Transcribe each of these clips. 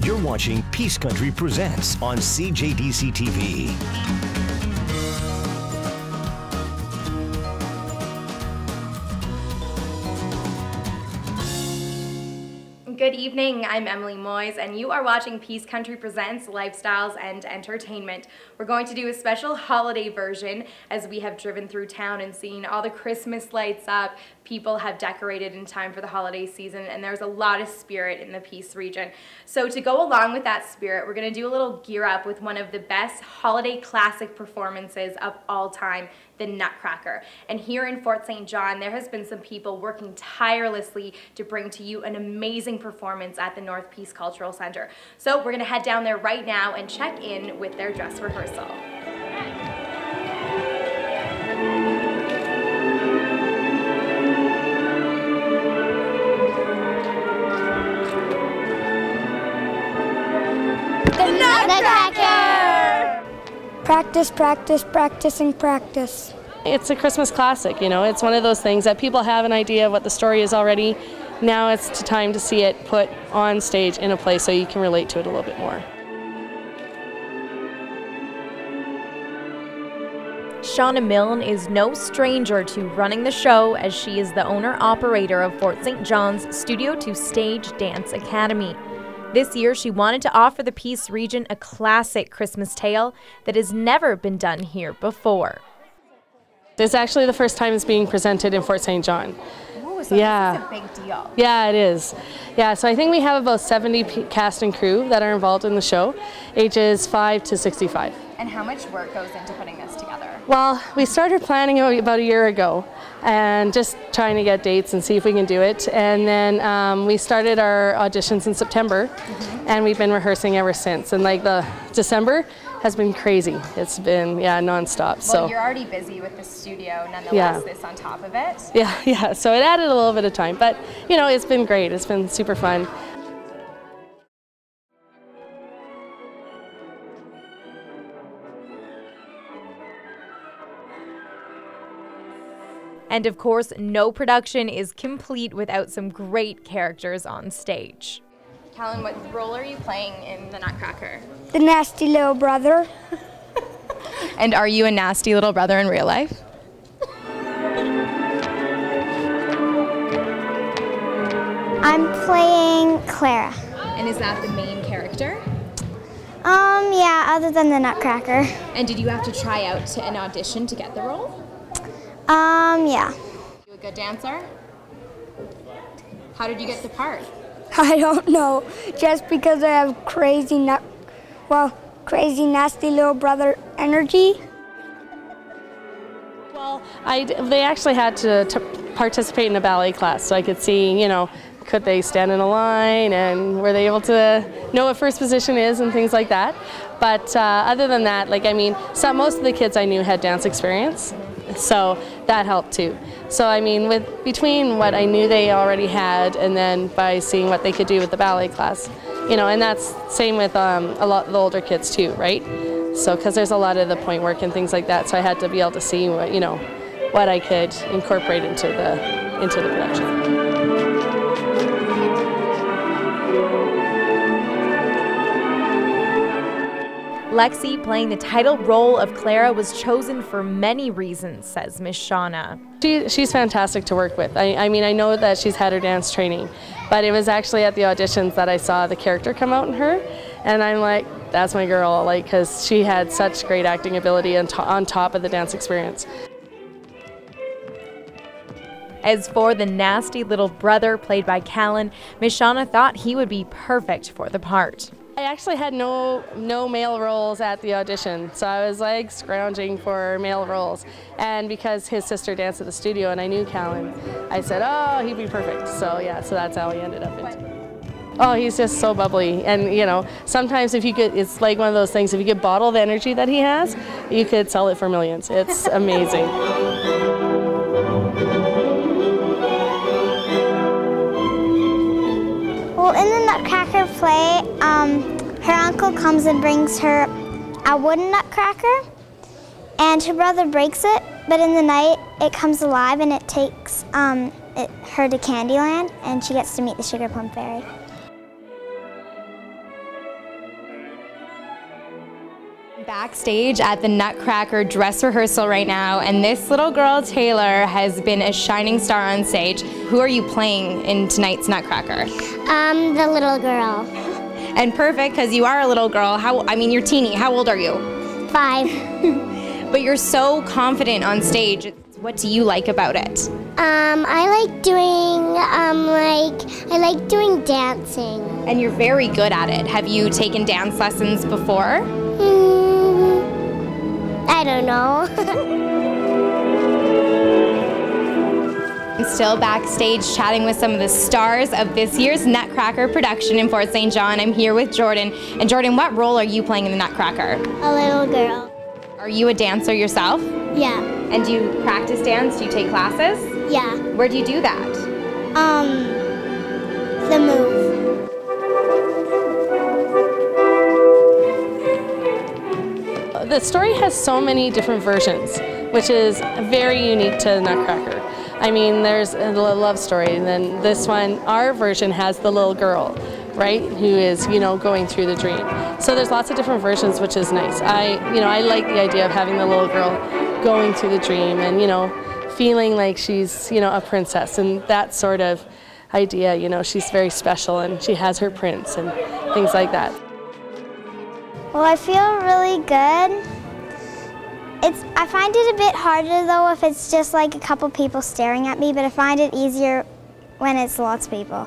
You're watching Peace Country Presents on CJDC TV. Good evening, I'm Emily Moyes, and you are watching Peace Country Presents Lifestyles and Entertainment. We're going to do a special holiday version as we have driven through town and seen all the Christmas lights up. People have decorated in time for the holiday season, and there's a lot of spirit in the Peace region. So to go along with that spirit, we're going to do a little gear up with one of the best holiday classic performances of all time, the Nutcracker. And here in Fort St. John, there has been some people working tirelessly to bring to you an amazing performance at the North Peace Cultural Center. So we're going to head down there right now and check in with their dress rehearsal. The Nutcracker! Practice, practice, practicing, practice. It's a Christmas classic, you know. It's one of those things that people have an idea of what the story is already. Now it's time to see it put on stage in a play so you can relate to it a little bit more. Shauna Milne is no stranger to running the show, as she is the owner-operator of Fort St. John's Studio to Stage Dance Academy. This year, she wanted to offer the Peace region a classic Christmas tale that has never been done here before. It's actually the first time it's being presented in Fort St. John. Oh, so yeah. This is a big deal. Yeah, it is. Yeah, so I think we have about 70 cast and crew that are involved in the show, ages 5 to 65. And how much work goes into putting this together? Well, we started planning about a year ago and just trying to get dates and see if we can do it. And then we started our auditions in September, and we've been rehearsing ever since. And like the December has been crazy. It's been, nonstop. Well, so you're already busy with the studio, nonetheless, this on top of it. Yeah, so it added a little bit of time, but you know, it's been great. It's been super fun. And of course, no production is complete without some great characters on stage. Callan, what role are you playing in the Nutcracker? The nasty little brother. And are you a nasty little brother in real life? I'm playing Clara. And is that the main character? Yeah, other than the Nutcracker. And did you have to try out to an audition to get the role? Yeah. You a good dancer? How did you get the part? I don't know. Just because I have crazy nasty little brother energy. Well, they actually had to participate in a ballet class, so I could see, you know, could they stand in a line and were they able to know what first position is and things like that. But other than that, most of the kids I knew had dance experience, so that helped too. So I mean, between what I knew they already had and then by seeing what they could do with the ballet class, you know, and that's same with a lot of the older kids too, right? So because there's a lot of the point work and things like that, so I had to be able to see what, you know, what I could incorporate into the production. Lexi, playing the title role of Clara, was chosen for many reasons, says Miss Shauna. She's fantastic to work with. I mean, I know that she's had her dance training, but it was actually at the auditions that I saw the character come out in her, and I'm like, that's my girl, because she had such great acting ability on top of the dance experience. As for the nasty little brother, played by Callan, Miss Shauna thought he would be perfect for the part. I actually had no male roles at the audition, so I was like scrounging for male roles. And because his sister danced at the studio and I knew Callan, I said, oh, he'd be perfect. So yeah, so that's how he ended up in. Oh, he's just so bubbly. And you know, sometimes if you could, it's like one of those things, if you could bottle the energy that he has, you could sell it for millions. It's amazing. Well, in the Nutcracker play, her uncle comes and brings her a wooden nutcracker, and her brother breaks it, but in the night it comes alive and it takes her to Candyland, and she gets to meet the Sugar Plum Fairy. Backstage at the Nutcracker dress rehearsal right now, and this little girl, Taylor, has been a shining star on stage. Who are you playing in tonight's Nutcracker? The little girl. And perfect, because you are a little girl. You're teeny. How old are you? 5. But you're so confident on stage. What do you like about it? I like doing dancing. And you're very good at it. Have you taken dance lessons before? I don't know. I'm still backstage chatting with some of the stars of this year's Nutcracker production in Fort St. John. I'm here with Jordan. And Jordan, what role are you playing in the Nutcracker? A little girl. Are you a dancer yourself? Yeah. And do you practice dance? Do you take classes? Yeah. Where do you do that? The move. The story has so many different versions, which is very unique to Nutcracker. I mean, there's a love story, and then this one, our version has the little girl, right, who is, going through the dream. So there's lots of different versions, which is nice. I like the idea of having the little girl going through the dream and, feeling like she's, a princess, and that sort of idea, she's very special and she has her prince and things like that. Well, I feel really good. I find it a bit harder though if it's just like a couple people staring at me, but I find it easier when it's lots of people.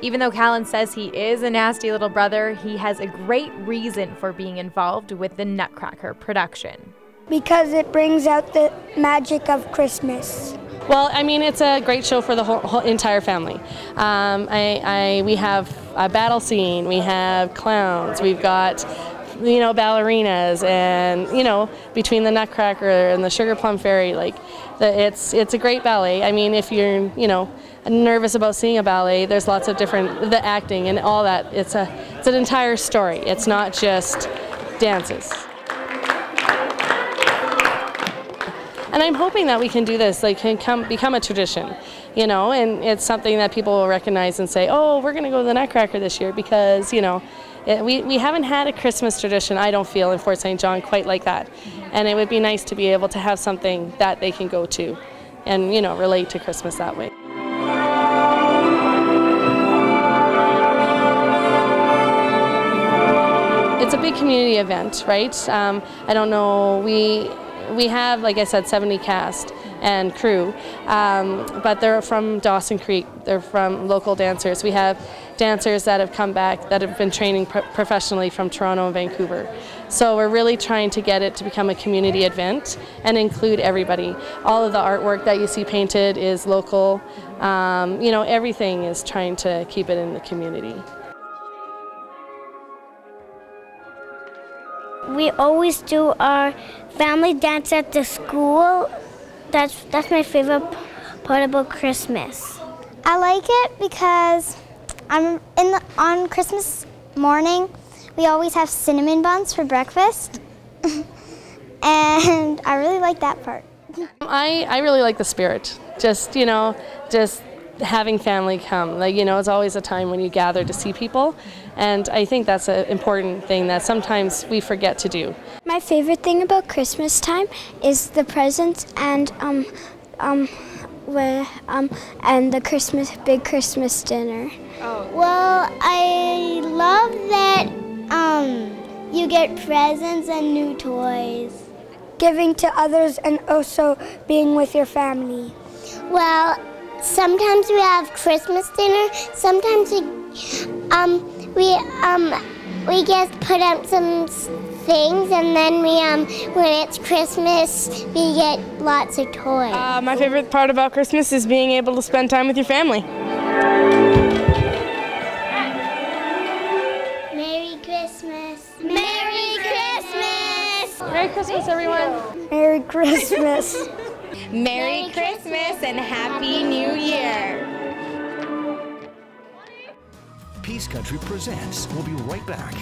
Even though Callan says he is a nasty little brother, he has a great reason for being involved with the Nutcracker production. Because it brings out the magic of Christmas. Well, it's a great show for the whole entire family. We have a battle scene, we have clowns, we've got, ballerinas, and, between the Nutcracker and the Sugar Plum Fairy, it's a great ballet. If you're, nervous about seeing a ballet, there's lots of the acting and all that. It's an entire story. It's not just dances. And I'm hoping that we can do this, become a tradition, and it's something that people will recognize and say, oh, we're going to go to the Nutcracker this year because, we haven't had a Christmas tradition, I don't feel, in Fort St. John quite like that. And it would be nice to be able to have something that they can go to and, relate to Christmas that way. It's a big community event, right? I don't know, we have, like I said, 70 cast and crew, but they're from Dawson Creek, they're from local dancers. We have dancers that have come back that have been training professionally from Toronto and Vancouver. So we're really trying to get it to become a community event and include everybody. All of the artwork that you see painted is local. Everything is trying to keep it in the community. We always do our family dance at the school. That's my favorite part about Christmas. I like it because on Christmas morning, we always have cinnamon buns for breakfast. And I really like that part. I really like the spirit. Just having family come. It's always a time when you gather to see people. And I think that's an important thing that sometimes we forget to do. My favorite thing about Christmas time is the presents and the big Christmas dinner. Oh. Well, I love that you get presents and new toys. Giving to others and also being with your family. Well, sometimes we have Christmas dinner. Sometimes we just put up some things, and then when it's Christmas, we get lots of toys. My favorite part about Christmas is being able to spend time with your family. Merry Christmas. Merry Christmas. Merry Christmas, everyone. Merry Christmas. Merry Christmas and Happy New Year. Peace Country presents. We'll be right back.